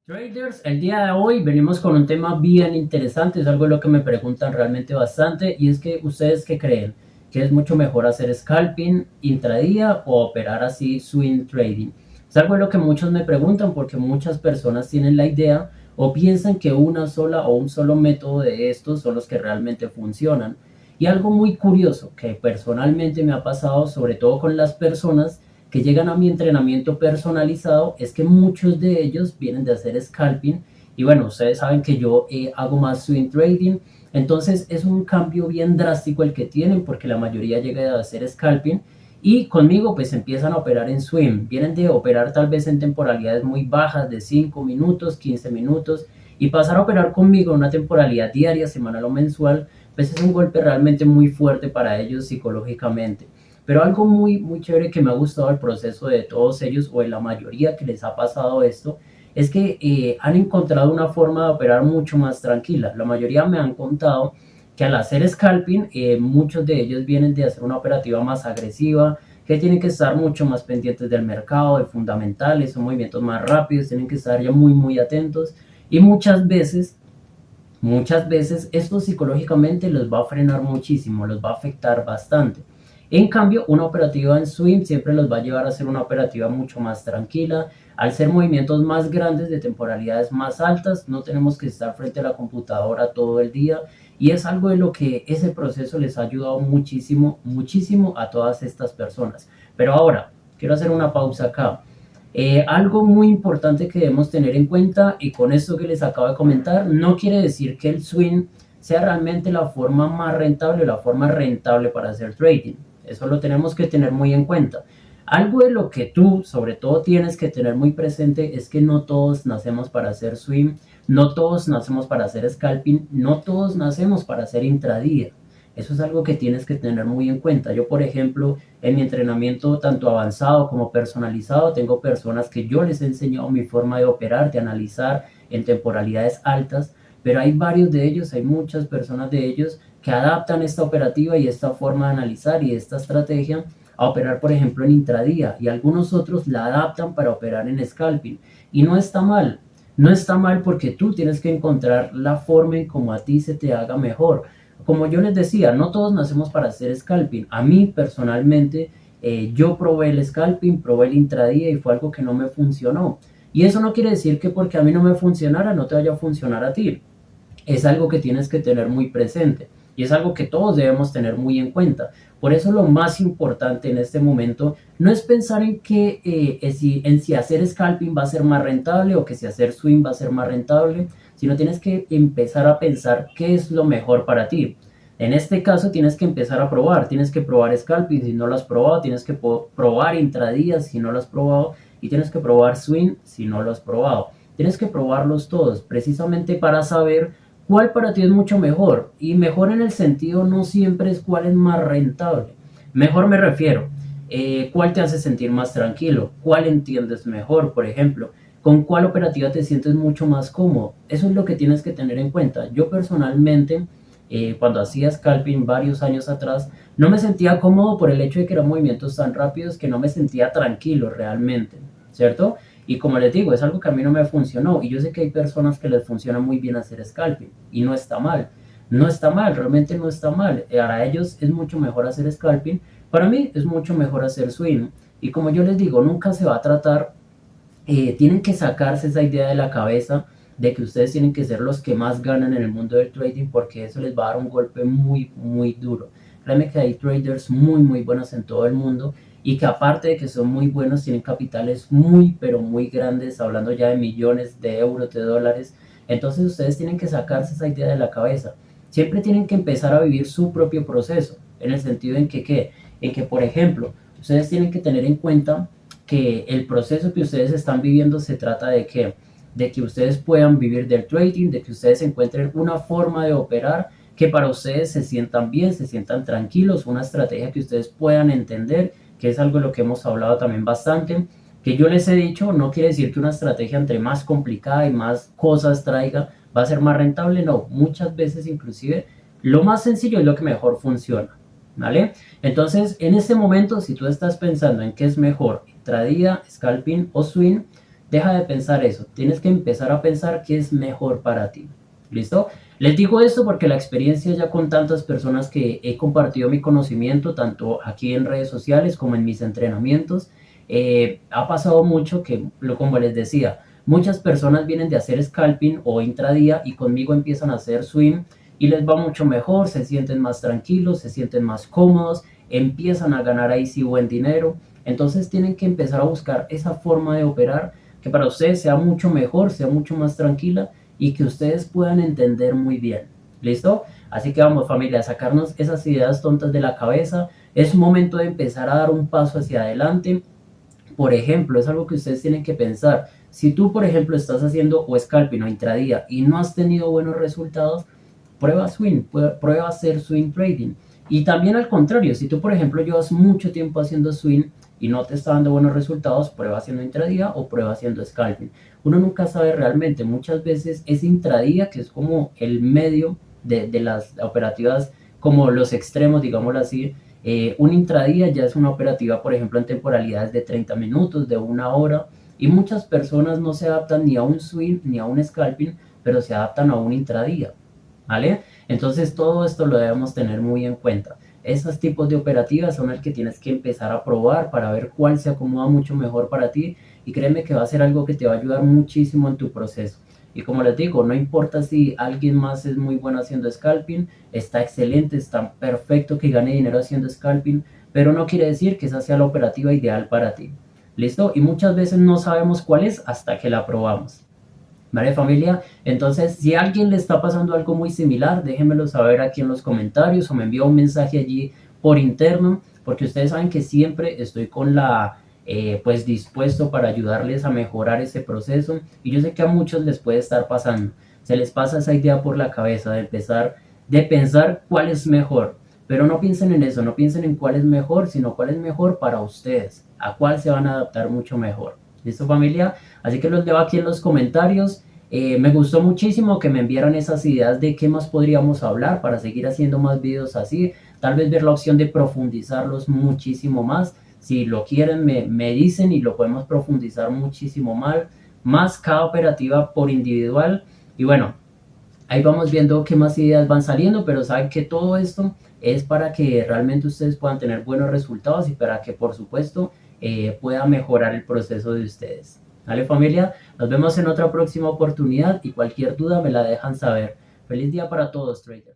Traders, el día de hoy venimos con un tema bien interesante, es algo de lo que me preguntan realmente bastante y es que ustedes qué creen, que es mucho mejor hacer scalping intradía o operar así swing trading. Es algo de lo que muchos me preguntan porque muchas personas tienen la idea o piensan que una sola o un solo método de estos son los que realmente funcionan. Y algo muy curioso que personalmente me ha pasado, sobre todo con las personas que llegan a mi entrenamiento personalizado, es que muchos de ellos vienen de hacer scalping y bueno, ustedes saben que yo hago más swing trading, entonces es un cambio bien drástico el que tienen porque la mayoría llega a hacer scalping y conmigo pues empiezan a operar en swing, vienen de operar tal vez en temporalidades muy bajas de 5 minutos, 15 minutos y pasar a operar conmigo en una temporalidad diaria, semanal o mensual, pues es un golpe realmente muy fuerte para ellos psicológicamente. Pero algo muy chévere que me ha gustado el proceso de todos ellos, o de la mayoría que les ha pasado esto, es que han encontrado una forma de operar mucho más tranquila. La mayoría me han contado que al hacer scalping, muchos de ellos vienen de hacer una operativa más agresiva, que tienen que estar mucho más pendientes del mercado, de fundamentales, son movimientos más rápidos, tienen que estar ya muy atentos y muchas veces esto psicológicamente los va a frenar muchísimo, los va a afectar bastante. En cambio, una operativa en swing siempre los va a llevar a ser una operativa mucho más tranquila. Al ser movimientos más grandes de temporalidades más altas, no tenemos que estar frente a la computadora todo el día y es algo de lo que ese proceso les ha ayudado muchísimo a todas estas personas. Pero ahora, quiero hacer una pausa acá. Algo muy importante que debemos tener en cuenta, y con esto que les acabo de comentar, no quiere decir que el swing sea realmente la forma más rentable o la forma rentable para hacer trading. Eso lo tenemos que tener muy en cuenta. Algo de lo que tú, sobre todo, tienes que tener muy presente es que no todos nacemos para hacer swing, no todos nacemos para hacer scalping, no todos nacemos para hacer intradía. Eso es algo que tienes que tener muy en cuenta. Yo, por ejemplo, en mi entrenamiento tanto avanzado como personalizado, tengo personas que yo les he enseñado mi forma de operar, de analizar en temporalidades altas, pero hay varios de ellos, hay muchas personas de ellos que adaptan esta operativa y esta forma de analizar y esta estrategia a operar, por ejemplo, en intradía, y algunos otros la adaptan para operar en scalping. Y no está mal, no está mal porque tú tienes que encontrar la forma en cómo a ti se te haga mejor. Como yo les decía, no todos nacemos para hacer scalping. A mí personalmente, yo probé el scalping, probé el intradía y fue algo que no me funcionó. Y eso no quiere decir que porque a mí no me funcionara, no te vaya a funcionar a ti. Es algo que tienes que tener muy presente y es algo que todos debemos tener muy en cuenta. Por eso lo más importante en este momento no es pensar en que en si hacer scalping va a ser más rentable o que si hacer swing va a ser más rentable, sino tienes que empezar a pensar qué es lo mejor para ti. En este caso tienes que empezar a probar, tienes que probar scalping si no lo has probado, tienes que probar intradías si no lo has probado y tienes que probar swing si no lo has probado. Tienes que probarlos todos precisamente para saber cuál para ti es mucho mejor. Y mejor en el sentido no siempre es cuál es más rentable. Mejor me refiero, cuál te hace sentir más tranquilo, cuál entiendes mejor, por ejemplo, con cuál operativa te sientes mucho más cómodo. Eso es lo que tienes que tener en cuenta. Yo personalmente, cuando hacía scalping varios años atrás, no me sentía cómodo por el hecho de que eran movimientos tan rápidos que no me sentía tranquilo realmente, ¿cierto? Y como les digo, es algo que a mí no me funcionó. Y yo sé que hay personas que les funciona muy bien hacer scalping. Y no está mal. No está mal, realmente no está mal. Para ellos es mucho mejor hacer scalping. Para mí es mucho mejor hacer swing. Y como yo les digo, nunca se va a tratar, tienen que sacarse esa idea de la cabeza de que ustedes tienen que ser los que más ganan en el mundo del trading porque eso les va a dar un golpe muy duro. Créanme que hay traders muy buenos en todo el mundo y que aparte de que son muy buenos tienen capitales pero muy grandes, hablando ya de millones de euros, de dólares. Entonces ustedes tienen que sacarse esa idea de la cabeza. Siempre tienen que empezar a vivir su propio proceso, en el sentido en que, ¿qué? En que, por ejemplo, ustedes tienen que tener en cuenta que el proceso que ustedes están viviendo se trata de que ustedes puedan vivir del trading, de que ustedes encuentren una forma de operar que para ustedes se sientan bien, se sientan tranquilos, una estrategia que ustedes puedan entender, que es algo de lo que hemos hablado también bastante, que yo les he dicho, no quiere decir que una estrategia entre más complicada y más cosas traiga va a ser más rentable, no, muchas veces inclusive lo más sencillo es lo que mejor funciona, ¿vale? Entonces, en este momento, si tú estás pensando en qué es mejor, intradía, scalping o swing, Deja de pensar eso, tienes que empezar a pensar qué es mejor para ti. ¿Listo? Les digo esto porque la experiencia ya con tantas personas que he compartido mi conocimiento, tanto aquí en redes sociales como en mis entrenamientos, ha pasado mucho que, como les decía, muchas personas vienen de hacer scalping o intradía y conmigo empiezan a hacer swing y les va mucho mejor, se sienten más tranquilos, se sienten más cómodos, empiezan a ganar ahí sí buen dinero. Entonces tienen que empezar a buscar esa forma de operar que para ustedes sea mucho mejor, sea mucho más tranquila y que ustedes puedan entender muy bien. ¿Listo? Así que vamos familia, a sacarnos esas ideas tontas de la cabeza. Es un momento de empezar a dar un paso hacia adelante. Por ejemplo, es algo que ustedes tienen que pensar. Si tú, por ejemplo, estás haciendo o scalping o intradía y no has tenido buenos resultados, prueba swing, prueba hacer swing trading. Y también al contrario, si tú, por ejemplo, llevas mucho tiempo haciendo swing y no te está dando buenos resultados, prueba haciendo intradía o prueba haciendo scalping. Uno nunca sabe realmente. Muchas veces es intradía, que es como el medio de las operativas, como los extremos, digámoslo así. Un intradía ya es una operativa, por ejemplo, en temporalidades de 30 minutos, de una hora, y muchas personas no se adaptan ni a un swing ni a un scalping, pero se adaptan a un intradía, ¿vale? Entonces todo esto lo debemos tener muy en cuenta. Esos tipos de operativas son el que tienes que empezar a probar para ver cuál se acomoda mucho mejor para ti y créeme que va a ser algo que te va a ayudar muchísimo en tu proceso. Y como les digo, no importa si alguien más es muy bueno haciendo scalping, está excelente, está perfecto que gane dinero haciendo scalping, pero no quiere decir que esa sea la operativa ideal para ti. ¿Listo? Y muchas veces no sabemos cuál es hasta que la probamos. ¿Vale, familia? Entonces, si a alguien le está pasando algo muy similar, déjenmelo saber aquí en los comentarios o me envía un mensaje allí por interno, porque ustedes saben que siempre estoy con pues dispuesto para ayudarles a mejorar ese proceso y yo sé que a muchos les puede estar pasando. Se les pasa esa idea por la cabeza de empezar, de pensar cuál es mejor, pero no piensen en eso, no piensen en cuál es mejor, sino cuál es mejor para ustedes, a cuál se van a adaptar mucho mejor. ¿Listo, familia? Así que los leo aquí en los comentarios. Me gustó muchísimo que me enviaran esas ideas de qué más podríamos hablar para seguir haciendo más videos así. Tal vez ver la opción de profundizarlos muchísimo más. Si lo quieren, me dicen y lo podemos profundizar muchísimo más cada operativa por individual. Y bueno, ahí vamos viendo qué más ideas van saliendo, pero saben que todo esto es para que realmente ustedes puedan tener buenos resultados y para que por supuesto pueda mejorar el proceso de ustedes. ¿Vale, familia? Nos vemos en otra próxima oportunidad y cualquier duda me la dejan saber. Feliz día para todos, traders.